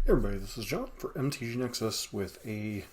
Hey everybody, this is John for MTG Nexus with a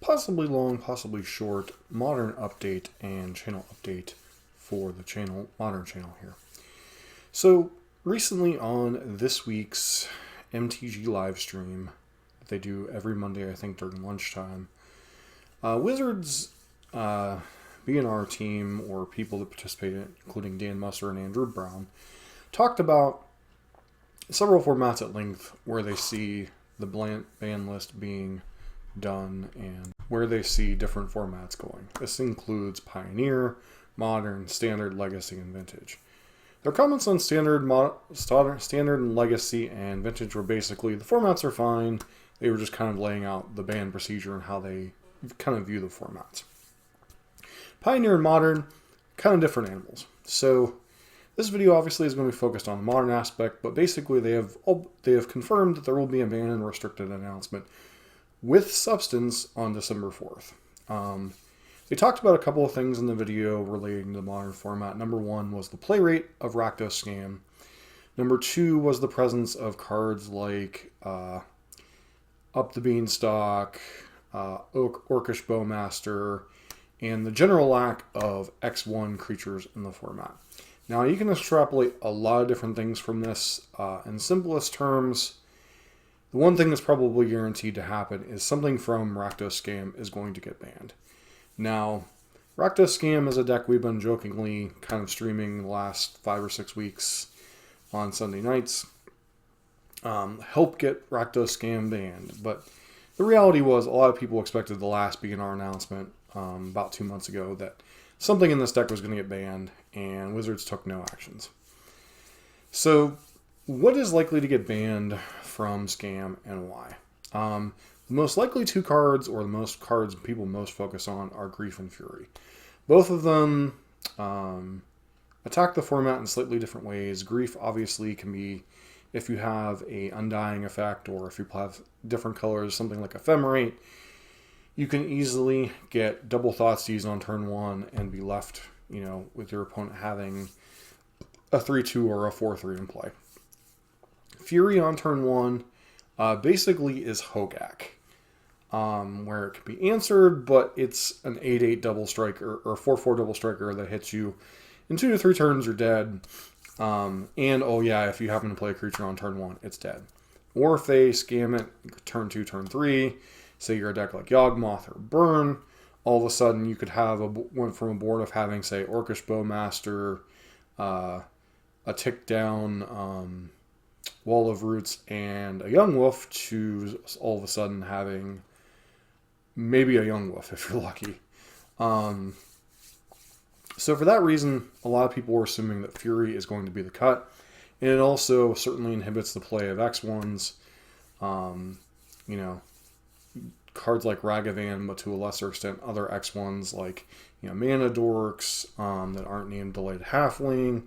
possibly long, possibly short modern update and channel update for the modern channel here. So recently on this week's MTG live stream that they do every Monday, I think during lunchtime, Wizards BNR team or people that participated, including Dan Musser and Andrew Brown, talked about several formats at length where they see the ban list being done and where they see different formats going. This includes Pioneer, Modern, Standard, Legacy, and Vintage. Their comments on Standard, and Legacy, and Vintage were basically the formats are fine. They were just kind of laying out the ban procedure and how they kind of view the formats. Pioneer and Modern, kind of different animals. So this video obviously is going to be focused on the modern aspect, but basically they have confirmed that there will be a ban and restricted announcement with substance on December 4th. They talked about a couple of things in the video relating to the modern format. Number one was the play rate of Rakdos Scam. Number two was the presence of cards like Up the Beanstalk, Orcish Bowmaster, and the general lack of X1 creatures in the format. Now, you can extrapolate a lot of different things from this. In simplest terms, the one thing that's probably guaranteed to happen is something from Rakdos Scam is going to get banned. Now, Rakdos Scam is a deck we've been jokingly kind of streaming the last 5 or 6 weeks on Sunday nights. Help get Rakdos Scam banned. But the reality was a lot of people expected the last BNR announcement about 2 months ago that something in this deck was going to get banned, and Wizards took no actions. So, what is likely to get banned from Scam and why? The most likely two cards, or the most cards people most focus on, are Grief and Fury. Both of them attack the format in slightly different ways. Grief obviously can be if you have a Undying effect, or if you have different colors, something like Ephemerate. You can easily get double Thoughtseize on turn 1 and be left, with your opponent having a 3-2 or a 4-3 in play. Fury on turn 1 basically is Hogak, where it can be answered, but it's an 8-8 double striker or 4-4 double striker that hits you in 2 to 3 turns, you're dead. And oh yeah, if you happen to play a creature on turn 1, it's dead. Or if they scam it turn 2, turn 3. Say you're a deck like Yawgmoth or Burn, all of a sudden you could have went from a board of having, say, Orcish Bowmaster, a tick down Wall of Roots, and a Young Wolf to all of a sudden having maybe a Young Wolf if you're lucky. So for that reason, a lot of people were assuming that Fury is going to be the cut, and it also certainly inhibits the play of X1s. Cards like Ragavan, but to a lesser extent other X1s like Mana Dorks that aren't named Delayed Halfling,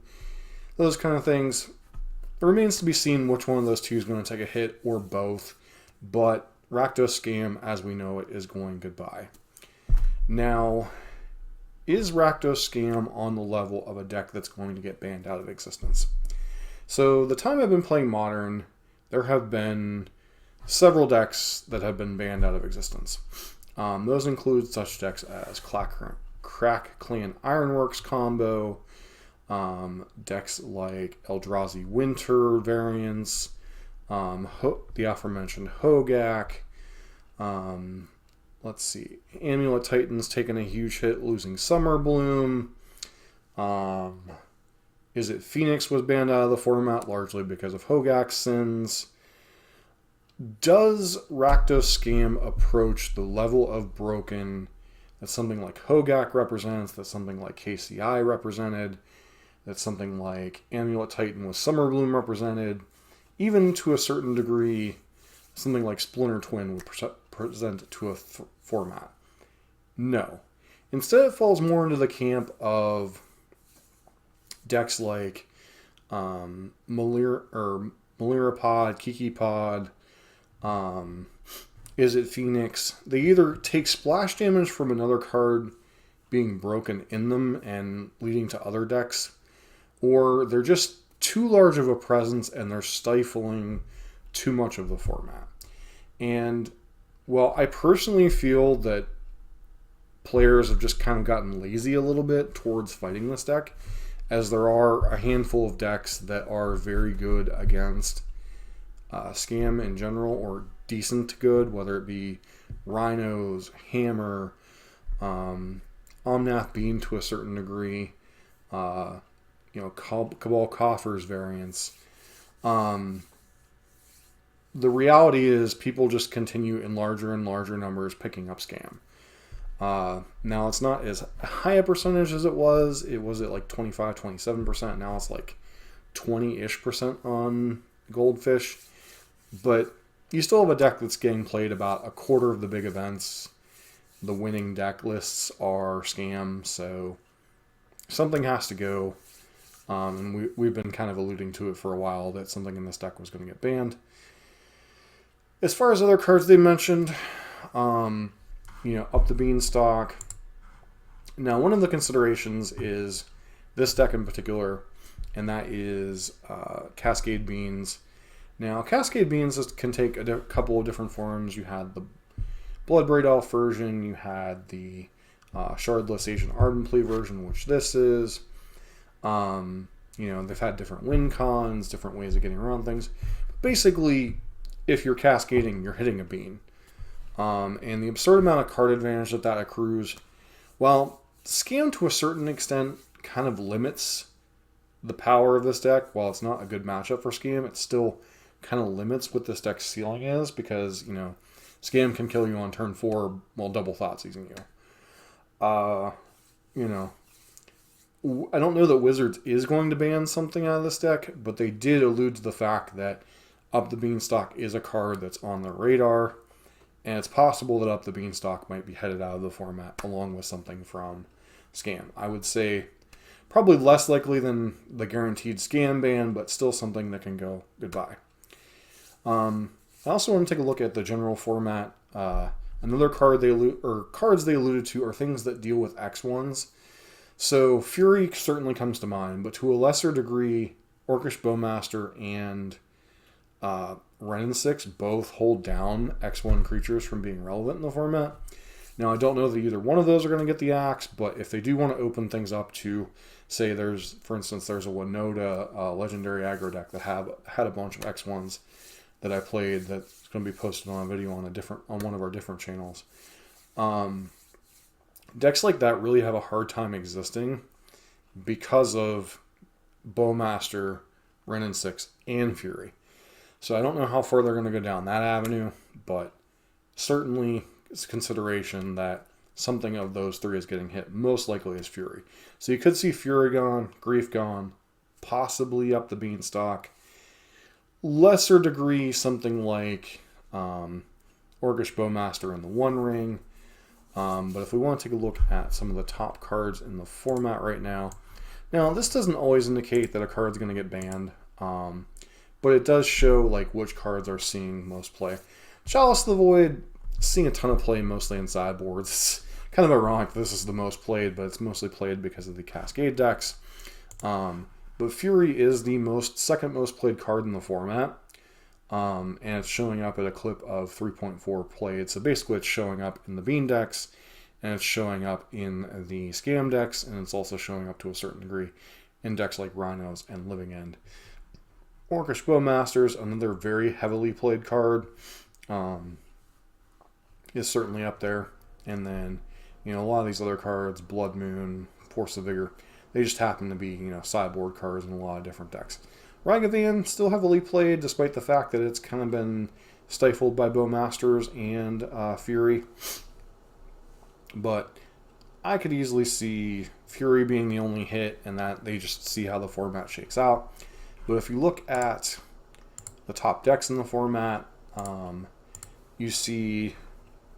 those kind of things. It remains to be seen which one of those two is going to take a hit, or both, but Rakdos Scam, as we know it, is going goodbye. Now, is Rakdos Scam on the level of a deck that's going to get banned out of existence? So, the time I've been playing Modern, there have been several decks that have been banned out of existence. Those include such decks as Crack Clan Ironworks combo, decks like Eldrazi Winter variants, the aforementioned Hogak. Let's see, Amulet Titans taking a huge hit, losing Summer Bloom. Is it Phoenix was banned out of the format largely because of Hogak's sins? Does Rakdos Scam approach the level of broken that something like Hogak represents, that something like KCI represented, that something like Amulet Titan with Summer Bloom represented, even to a certain degree, something like Splinter Twin would present to a format? No. Instead, it falls more into the camp of decks like Malirapod, Kikipod, Is it Phoenix? They either take splash damage from another card being broken in them and leading to other decks, or they're just too large of a presence and they're stifling too much of the format. And, well, I personally feel that players have just kind of gotten lazy a little bit towards fighting this deck, as there are a handful of decks that are very good against Scam in general, or decent good, whether it be Rhinos, Hammer, Omnath Beam to a certain degree, Cabal Coffers variants. The reality is people just continue in larger and larger numbers picking up Scam. Now it's not as high a percentage as it was. It was at like 25, 27%. Now it's like 20-ish% on Goldfish. But you still have a deck that's getting played about a quarter of the big events. The winning deck lists are Scam, so something has to go. And we've been kind of alluding to it for a while that something in this deck was going to get banned. As far as other cards they mentioned, Up the Beanstalk. Now, one of the considerations is this deck in particular, and that is Cascade Beans. Now, Cascade Beans can take a couple of different forms. You had the Bloodbraid Elf version, you had the Shardless Asian Ardent Plea version, which this is. They've had different win cons, different ways of getting around things. Basically, if you're cascading, you're hitting a bean. And the absurd amount of card advantage that accrues, well, Scam to a certain extent kind of limits the power of this deck. While it's not a good matchup for Scam, it still kind of limits what this deck's ceiling is, because, Scam can kill you on turn 4 while double thought seizing you. I don't know that Wizards is going to ban something out of this deck, but they did allude to the fact that Up the Beanstalk is a card that's on their radar, and it's possible that Up the Beanstalk might be headed out of the format along with something from Scam. I would say probably less likely than the guaranteed Scam ban, but still something that can go goodbye. I also want to take a look at the general format. Another card cards they alluded to are things that deal with X1s. So Fury certainly comes to mind, but to a lesser degree, Orcish Bowmaster and Wrenn and 6 both hold down X1 creatures from being relevant in the format. Now, I don't know that either one of those are going to get the axe, but if they do want to open things up to, say, for instance, there's a Winota legendary aggro deck that had a bunch of X1s that I played that's going to be posted on a video on one of our different channels. Decks like that really have a hard time existing because of Bowmaster, Wrenn and 6, and Fury. So I don't know how far they're going to go down that avenue, but certainly it's a consideration that something of those three is getting hit. Most likely is Fury. So you could see Fury gone, Grief gone, possibly Up the Beanstalk. Lesser degree, something like Orcish Bowmaster in the One Ring. But if we want to take a look at some of the top cards in the format right now. Now, this doesn't always indicate that a card's going to get banned. But it does show which cards are seeing most play. Chalice of the Void, seeing a ton of play mostly in sideboards. It's kind of ironic this is the most played, but it's mostly played because of the Cascade decks. But Fury is the second most played card in the format. And it's showing up at a clip of 3.4 played. So basically it's showing up in the Bean decks, and it's showing up in the Scam decks, and it's also showing up to a certain degree in decks like Rhinos and Living End. Orcish Bowmasters, another very heavily played card, is certainly up there. And then, a lot of these other cards, Blood Moon, Force of Vigor, they just happen to be, sideboard cards in a lot of different decks. Ragavan, still heavily played, despite the fact that it's kind of been stifled by Bowmasters and Fury. But I could easily see Fury being the only hit, and that they just see how the format shakes out. But if you look at the top decks in the format, you see,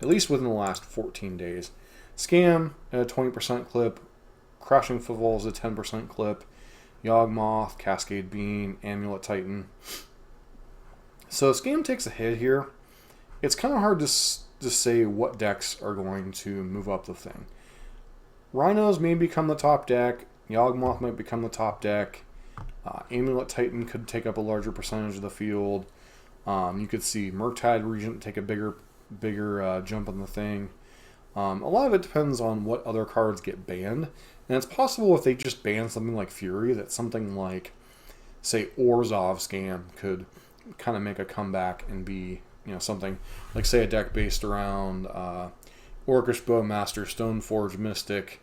at least within the last 14 days, Scam at a 20% clip, Crashing Footfalls at a 10% clip, Yawgmoth, Cascade Bean, Amulet Titan. So Scam takes a hit here. It's kind of hard to say what decks are going to move up the thing. Rhinos may become the top deck. Yawgmoth might become the top deck. Amulet Titan could take up a larger percentage of the field. You could see Murktide Regent take a bigger jump on the thing. A lot of it depends on what other cards get banned. And it's possible if they just ban something like Fury, that something like, say, Orzhov Scam could kind of make a comeback and be, something like, say, a deck based around Orcish Bowmaster, Stoneforge Mystic,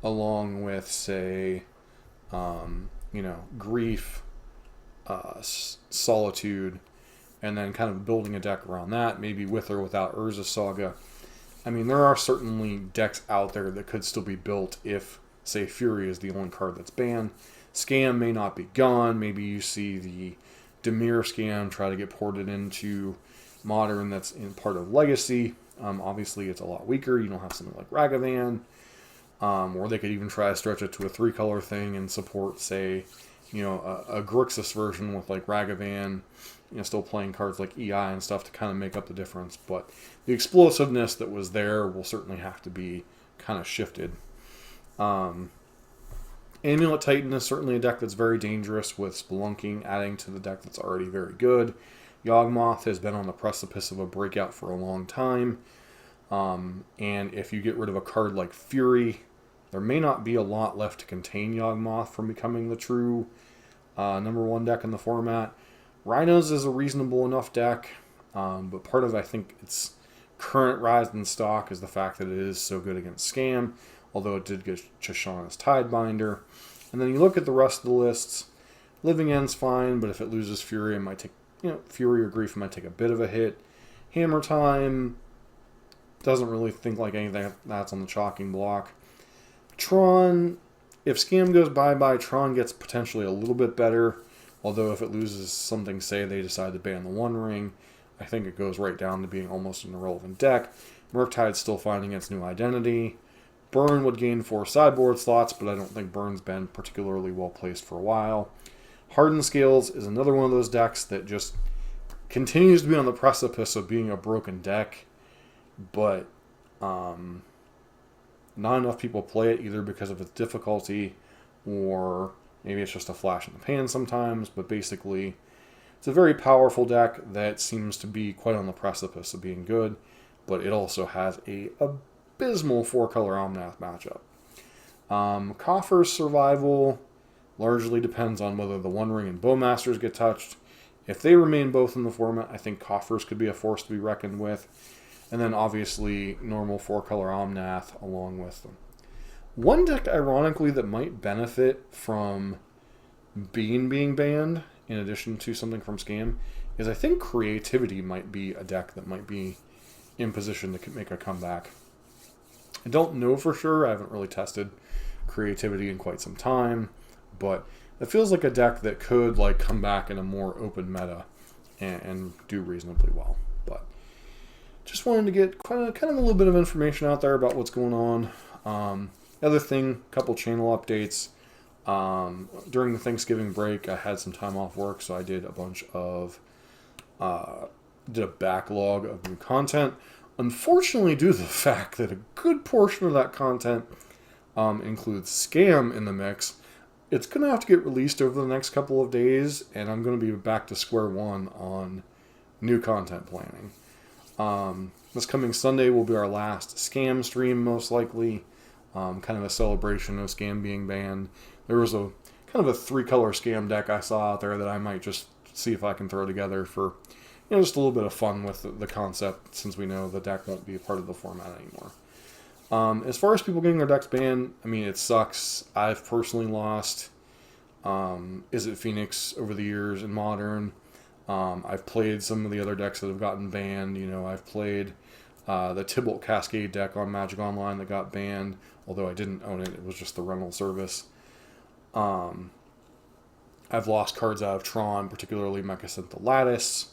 along with, say, Grief, Solitude, and then kind of building a deck around that, maybe with or without Urza Saga. I mean, there are certainly decks out there that could still be built if, say, Fury is the only card that's banned. Scam may not be gone. Maybe you see the Dimir Scam try to get ported into Modern that's in part of Legacy. Obviously, it's a lot weaker. You don't have something like Ragavan. Or they could even try to stretch it to a 3-color thing and support, say, a Grixis version with like Ragavan, still playing cards like EI and stuff to kind of make up the difference. But the explosiveness that was there will certainly have to be kind of shifted. Amulet Titan is certainly a deck that's very dangerous with Spelunking adding to the deck that's already very good. Yawgmoth has been on the precipice of a breakout for a long time. And if you get rid of a card like Fury, there may not be a lot left to contain Yawgmoth from becoming the true #1 deck in the format. Rhinos is a reasonable enough deck, but part of, I think, its current rise in stock is the fact that it is so good against Scam, although it did get Shoshana's Tidebinder. And then you look at the rest of the lists, Living End's fine, but if it loses Fury, it might take, Fury or Grief might take a bit of a hit. Hammer Time doesn't really think like anything that's on the chalking block. Tron, if Scam goes bye-bye, Tron gets potentially a little bit better, although if it loses something, say they decide to ban the One Ring, I think it goes right down to being almost an irrelevant deck. Murktide's still finding its new identity. Burn would gain 4 sideboard slots, but I don't think Burn's been particularly well placed for a while. Hardened Scales is another one of those decks that just continues to be on the precipice of being a broken deck, but not enough people play it either because of its difficulty, or maybe it's just a flash in the pan sometimes, but basically it's a very powerful deck that seems to be quite on the precipice of being good, but it also has a abysmal 4-color Omnath matchup. Coffer's survival largely depends on whether the One Ring and Bowmasters get touched. If they remain both in the format, I think Coffers could be a force to be reckoned with. And then obviously normal 4-color Omnath along with them. One deck, ironically, that might benefit from Bean being banned, in addition to something from Scam, is I think Creativity might be a deck that might be in position to make a comeback. I don't know for sure. I haven't really tested Creativity in quite some time, but it feels like a deck that could come back in a more open meta and do reasonably well. But just wanted to get kind of a little bit of information out there about what's going on. Other thing, couple channel updates. During the Thanksgiving break, I had some time off work, so I did a backlog of new content. Unfortunately, due to the fact that a good portion of that content includes Scam in the mix, it's going to have to get released over the next couple of days, and I'm going to be back to square one on new content planning. This coming Sunday will be our last Scam stream, most likely. Kind of a celebration of Scam being banned. There was a kind of a 3-color Scam deck I saw out there that I might just see if I can throw together for just a little bit of fun with the concept, since we know the deck won't be a part of the format anymore. As far as people getting their decks banned, I mean, it sucks. I've personally lost Is It Phoenix over the years in Modern. I've played some of the other decks that have gotten banned. I've played the Tybalt Cascade deck on Magic Online that got banned, although I didn't own it. It was just the rental service. I've lost cards out of Tron, particularly Mechacintha Lattice.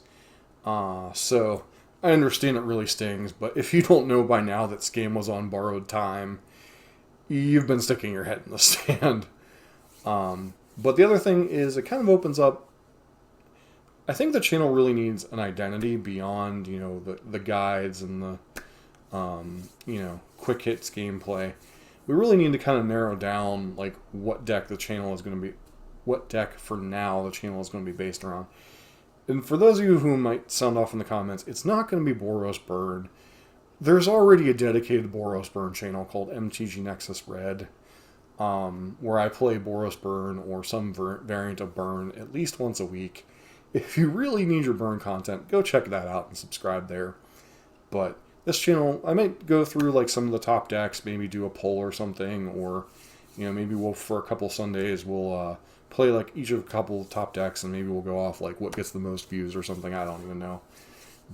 So I understand it really stings, but if you don't know by now that Scam was on borrowed time, you've been sticking your head in the sand. But the other thing is, it kind of opens up. I think the channel really needs an identity beyond, the guides and the, quick hits gameplay. We really need to kind of narrow down, what deck the channel is going to be, what deck for now the channel is going to be based around. And for those of you who might sound off in the comments, it's not going to be Boros Burn. There's already a dedicated Boros Burn channel called MTG Nexus Red, where I play Boros Burn or some variant of Burn at least once a week. If you really need your Burn content, go check that out and subscribe there. But this channel, I might go through like some of the top decks, maybe do a poll or something, or maybe we'll, for a couple Sundays, we'll play like each of a couple top decks, and maybe we'll go off like what gets the most views or something. I don't even know.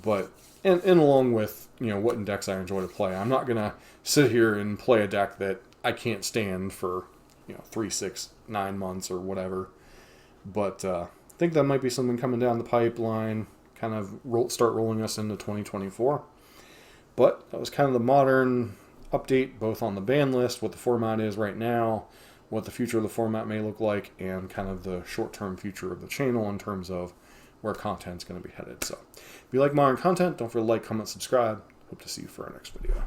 But and along with what decks I enjoy to play, I'm not gonna sit here and play a deck that I can't stand for 3, 6, 9 months or whatever. But I think that might be something coming down the pipeline, kind of start rolling us into 2024. But that was kind of the modern update, both on the ban list, what the format is right now, what the future of the format may look like, and kind of the short-term future of the channel in terms of where content's going to be headed. So if you like modern content, don't forget to like, comment, subscribe. Hope to see you for our next video.